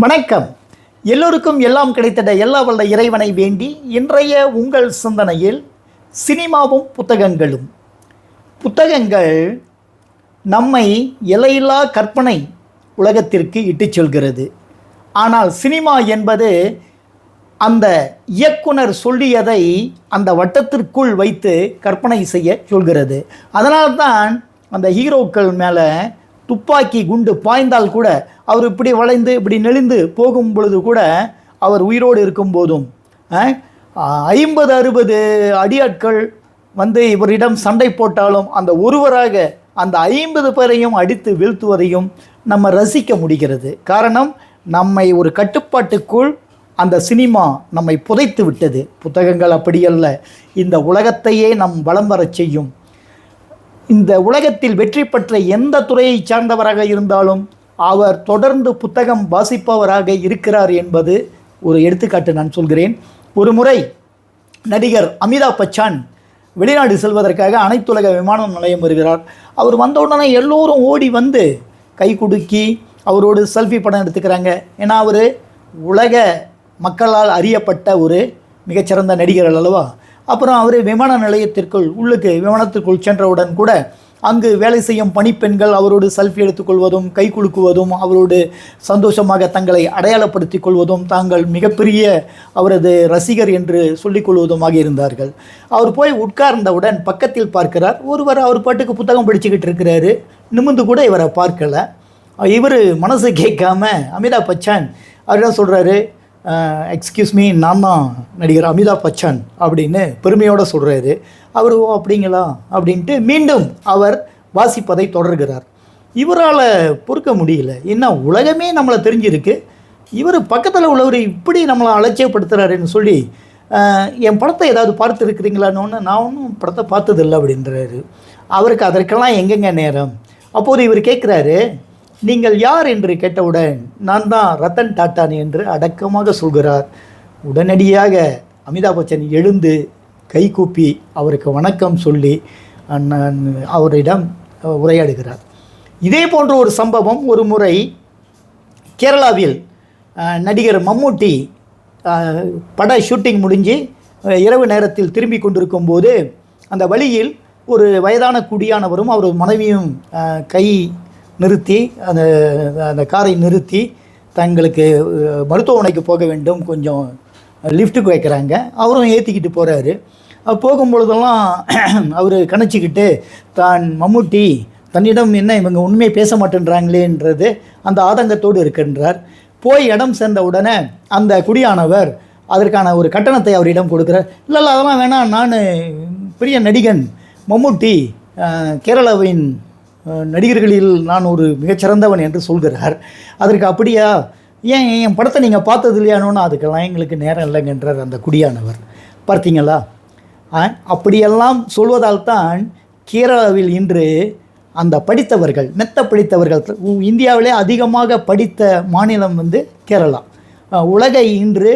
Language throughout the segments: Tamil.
வணக்கம். எல்லோருக்கும் எல்லாம் கிடைத்திட எல்லா வல்ல இறைவனை வேண்டி இன்றைய உங்கள் சிந்தனையில் சினிமாவும் புத்தகங்களும். புத்தகங்கள் நம்மை எல்லையில்லா கற்பனை உலகத்திற்கு இட்டுச் செல்கிறது. ஆனால் சினிமா என்பது அந்த இயக்குனர் சொல்லியதை அந்த வட்டத்திற்குள் வைத்து கற்பனை செய்ய சொல்கிறது. அதனால்தான் அந்த ஹீரோக்கள் மேலே துப்பாக்கி குண்டு பாய்ந்தால் கூட அவர் இப்படி வளைந்து இப்படி நெளிந்து போகும் பொழுது கூட அவர் உயிரோடு இருக்கும் போதும் 50-60 அடியாட்கள் வந்து இவரிடம் சண்டை போட்டாலும் அந்த ஒருவராக அந்த 50 பேரையும் அடித்து வீழ்த்துவதையும் நம்ம ரசிக்க முடிகிறது. காரணம், நம்மை ஒரு கட்டுப்பாட்டுக்குள் அந்த சினிமா நம்மை புதைத்து விட்டது. புத்தகங்கள் அப்படியல்ல, இந்த உலகத்தையே நம் வலம் வரச் செய்யும். இந்த உலகத்தில் வெற்றி பெற்ற எந்த துறையை சார்ந்தவராக இருந்தாலும் அவர் தொடர்ந்து புத்தகம் வாசிப்பவராக இருக்கிறார் என்பது ஒரு எடுத்துக்காட்டு நான் சொல்கிறேன். ஒரு முறை நடிகர் அமிதாப் பச்சன் வெளிநாடு செல்வதற்காக அனைத்துலக விமான நிலையம் வருகிறார். அவர் வந்தவுடனே எல்லோரும் ஓடி வந்து கை குலுக்கி அவரோடு செல்ஃபி படம் எடுத்துக்கிறாங்க. ஏன்னா அவர் உலக மக்களால் அறியப்பட்ட ஒரு மிகச்சிறந்த நடிகர் அல்லவா. அப்புறம் அவர் விமான நிலையத்திற்குள் விமானத்திற்குள் சென்றவுடன் கூட அங்கு வேலை செய்யும் பணிப்பெண்கள் அவரோடு செல்ஃபி எடுத்துக்கொள்வதும் கை குலுக்குவதும் அவரோடு சந்தோஷமாக தங்களை அடையாளப்படுத்திக் கொள்வதும் தாங்கள் மிகப்பெரிய அவரது ரசிகர் என்று சொல்லிக்கொள்வதுமாக இருந்தார்கள். அவர் போய் உட்கார்ந்தவுடன் பக்கத்தில் பார்க்கிறார். ஒருவர் அவர் பாட்டுக்கு புத்தகம் படிச்சுக்கிட்டு இருக்கிறாரு. நிமிர்ந்து கூட இவரை பார்க்கல. இவர் மனசு கேட்காம அமிதாப் பச்சன் அவரிடம் சொல்கிறாரு, எக்ஸ்கியூஸ் மீ, நான் தான் நடிகர் அமிதாப் பச்சன் அப்படின்னு பெருமையோடு சொல்கிறாரு. அவர் ஓ அப்படிங்களா அப்படின்ட்டு மீண்டும் அவர் வாசிப்பதை தொடர்கிறார். இவரால் பொறுக்க முடியல. என்ன, உலகமே நம்மளை தெரிஞ்சிருக்கு, இவர் பக்கத்தில் உள்ளவர் இப்படி நம்மளை அலட்சியப்படுத்துகிறாருன்னு சொல்லி என் படத்தை ஏதாவது பார்த்துருக்கிறீங்களான்னு, நான் ஒன்றும் படத்தை பார்த்ததில்லை அப்படின்றாரு. அவருக்கு அதற்கெல்லாம் எங்கெங்க நேரம். அப்போது இவர் கேட்குறாரு, நீங்கள் யார் என்று கேட்டவுடன் நான் தான் ரத்தன் டாட்டான் என்று அடக்கமாக சொல்கிறார். உடனடியாக அமிதாப் பச்சன் எழுந்து கை கூப்பி அவருக்கு வணக்கம் சொல்லி அவரிடம் உரையாடுகிறார். இதே போன்ற ஒரு சம்பவம் ஒரு முறை கேரளாவில் நடிகர் மம்முட்டி பட ஷூட்டிங் முடிஞ்சு இரவு நேரத்தில் திரும்பி கொண்டிருக்கும் போது அந்த வழியில் ஒரு வயதான குடியானவரும் அவர் மனைவியும் கை நிறுத்தி அந்த காரை நிறுத்தி தங்களுக்கு மருத்துவமனைக்கு போக வேண்டும், கொஞ்சம் லிஃப்ட்டுக்கு வைக்கிறாங்க. அவரும் ஏற்றிக்கிட்டு போகிறாரு. போகும்பொழுதெல்லாம் அவர் கணச்சிக்கிட்டு தான் மம்முட்டி தன்னிடம் என்ன இவங்க உண்மையை பேச மாட்டேன்றாங்களேன்றது அந்த ஆதங்கத்தோடு இருக்கின்றார். போய் இடம் சேர்ந்த உடனே அந்த குடியானவர் அதற்கான ஒரு கட்டணத்தை அவரிடம் கொடுக்குறார். இல்லை அதெல்லாம் வேணாம், நான் பெரிய நடிகன் மம்முட்டி, கேரளாவின் நடிகர்களில் நான் ஒரு மிகச்சிறந்தவன் என்று சொல்கிறார். அதற்கு அப்படியா, ஏன் என் படத்தை நீங்கள் பார்த்தது இல்லையானோன்னு, அதுக்கெல்லாம் எங்களுக்கு நேரம் இல்லைங்கன்றார் அந்த குடியானவர். பார்த்தீங்களா, அப்படியெல்லாம் சொல்வதால் தான் கேரளாவில் இன்று அந்த படித்தவர்கள் மெத்த படித்தவர்கள், இந்தியாவிலே அதிகமாக படித்த மாநிலம் வந்து கேரளா. உலகை இன்று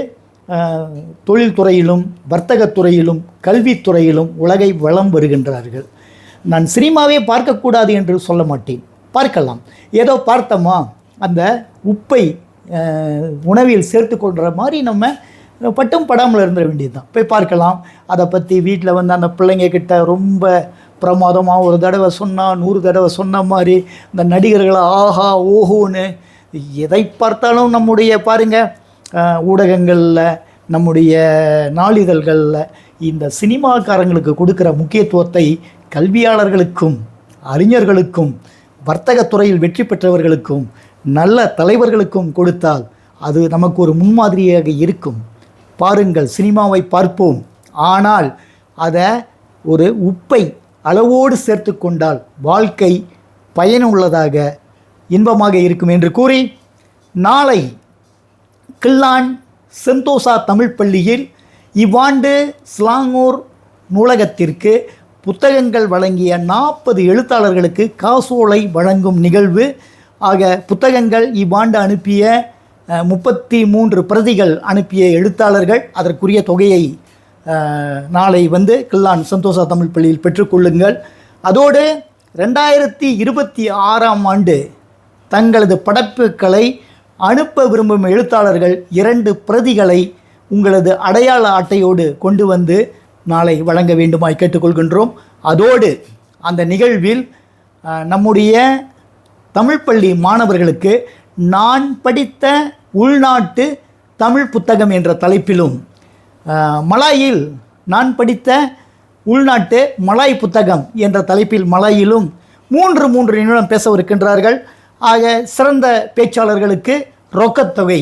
தொழில்துறையிலும் வர்த்தகத்துறையிலும் கல்வித்துறையிலும் உலகை வலம் வருகின்றார்கள். நான் சினிமாவே பார்க்கக்கூடாது என்று சொல்ல மாட்டேன், பார்க்கலாம். ஏதோ பார்த்தோமா, அந்த உப்பை உணவில் சேர்த்து கொள்கிற மாதிரி நம்ம பட்டும் படாமல் இருந்துட வேண்டியது தான். போய் பார்க்கலாம். அதை பற்றி வீட்டில் வந்து அந்த பிள்ளைங்க கிட்ட ரொம்ப பிரமாதமாக ஒரு தடவை சொன்னால் 100 தடவை சொன்ன மாதிரி இந்த நடிகர்களை ஆஹா ஓஹோன்னு எதை பார்த்தாலும் நம்முடைய பாருங்கள் ஊடகங்களில் நம்முடைய நாளிதழ்களில் இந்த சினிமாக்காரங்களுக்கு கொடுக்குற முக்கியத்துவத்தை கல்வியாளர்களுக்கும் அறிஞர்களுக்கும் வர்த்தகத்துறையில் வெற்றி பெற்றவர்களுக்கும் நல்ல தலைவர்களுக்கும் கொடுத்தால் அது நமக்கு ஒரு முன்மாதிரியாக இருக்கும். பாருங்கள், சினிமாவை பார்ப்போம், ஆனால் அதை ஒரு உப்பை அளவோடு சேர்த்து கொண்டால் வாழ்க்கை பயனுள்ளதாக இன்பமாக இருக்கும் என்று கூறி, நாளை கில்லான் செந்தோசா தமிழ் பள்ளியில் இவ்வாண்டு ஸ்லாங்கூர் நூலகத்திற்கு புத்தகங்கள் வழங்கிய 40 எழுத்தாளர்களுக்கு காசோலை வழங்கும் நிகழ்வு. ஆக புத்தகங்கள் இவ்வாண்டு அனுப்பிய 33 பிரதிகள் அனுப்பிய எழுத்தாளர்கள் அதற்குரிய தொகையை நாளை வந்து கில்லான் சந்தோஷா தமிழ் பள்ளியில் பெற்றுக்கொள்ளுங்கள். அதோடு 2026ஆம் ஆண்டு தங்களது படைப்புகளை அனுப்ப விரும்பும் எழுத்தாளர்கள் 2 பிரதிகளை உங்களது அடையாள அட்டையோடு கொண்டு வந்து நாளை வழங்க வேண்டுமாய் கேட்டுக்கொள்கின்றோம். அதோடு அந்த நிகழ்வில் நம்முடைய தமிழ் பள்ளி மாணவர்களுக்கு நான் படித்த உள்நாட்டு தமிழ் புத்தகம் என்ற தலைப்பிலும் மலாயில் நான் படித்த உள்நாட்டு மலாய் புத்தகம் என்ற தலைப்பில் மலாயிலும் 3 நிமிடம் பேசவிருக்கின்றார்கள். ஆக சிறந்த பேச்சாளர்களுக்கு ரொக்கத்தொகை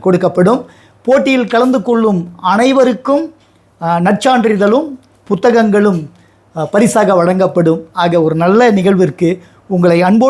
கொடுக்கப்படும். போட்டியில் கலந்து கொள்ளும் அனைவருக்கும் நற்சான்றிதழும் புத்தகங்களும் பரிசாக வழங்கப்படும். ஆக ஒரு நல்ல நிகழ்விற்கு உங்களை அன்போடு